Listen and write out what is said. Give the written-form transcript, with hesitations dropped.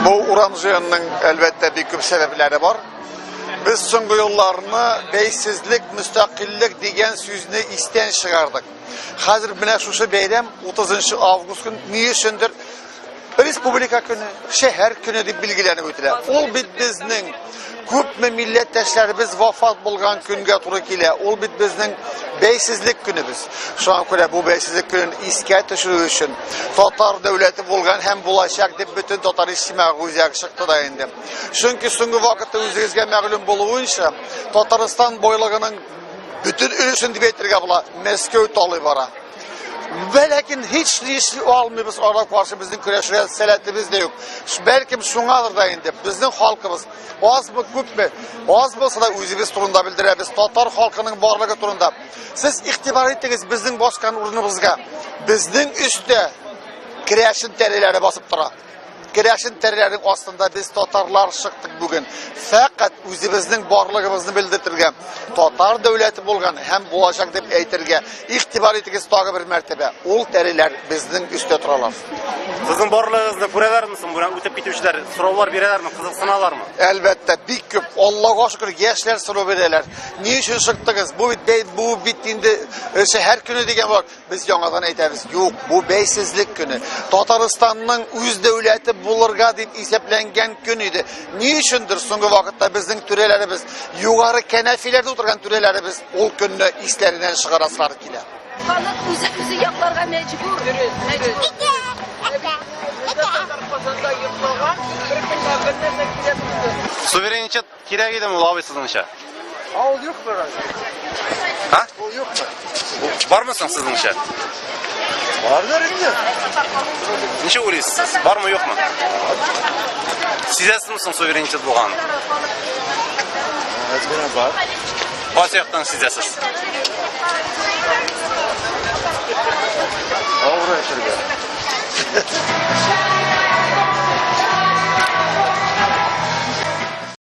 Bu uranjığının elbette bir küp sebepleri var. Biz so'nggi yıllarını beysizlik, müstakillik degan so'zni isten çıkardık. Hazır bina şu bayram 30 avgust gün niye şundur? Respublika günü, şehir günü deb belgilanib o'tiladi. Ol bizning ko'pmi millatdoshlarimiz vafot bo'lgan kunga to'g'ri keladi. Ol bizning beysizlik günümüz. Şu an ko'ra bu beysizlik gününü esga tushirish uchun Tatar davlati bo'lgan ham bo'lajak deb bütün Tatar ijtimoiy o'ziga chiqdi endi. Chunki so'nggi vaqtda o'zingizga ma'lum bo'lishicha Tatariston boyligining bütün ülüsünü deb ayttirga bo'la Moskva tolib bora. Lakin hiç risk almıyoruz orada karşı bizim kurashga salatimiz de yok. Belki şunadır da endi bizning xalqimiz az mı ko'p mi? Az bo'lsa da o'zingiz turunda bildiramiz. Tatar xalqining borligi turunda. Siz e'tibor etdingiz bizning bosgan o'rnimizga. Bizning ustda kirashin terilari bosib turadi. Kirashin terilarining ostida biz Tatarlar chiqdik bugün. Faqat o'zimizning borligimizni bildirtirgan Tatar davlati bo'lgan ham bo'lajak deb aytirga e'tibor etingiz tog'i bir martaba. Ol terilar bizning ustda turalar. Sizin borligingizni ko'ravermisin? Buni o'tib ketuvchilar so'rovlar beralarmi, qiziqsanalarmi? Albatta, bir ko'p Allohga shukr yoshlar so'rov beradilar. Ne uchun chiqdingiz? Bu bitdindi shahar kuni degan bor. Biz yangadan aytamiz. Yo'q, bu beysizlik kuni. Tataristonning o'z davlati bo'lurga deb hisoblangan kun edi. Ne uchundir so'nggi vaqtda bizning türelerimiz, yuqori kanafilarda o'tirgan türelerimiz ol kunni eslaridan chiqaraslar keladi. Xalq o'zi yoqlarga majbur. Suverenitet kerak edimi abi sizningcha? Ol yo'q bo'ladi. Ha? Ol yo'qmi? Bormisan sizningcha? Bordir endi. Necha o'ylaysiz siz? Bormi yo'qmi? Sezasizmi suverenitet bo'lganini? Ozgina bor. Qaysi yoqdan sezasiz?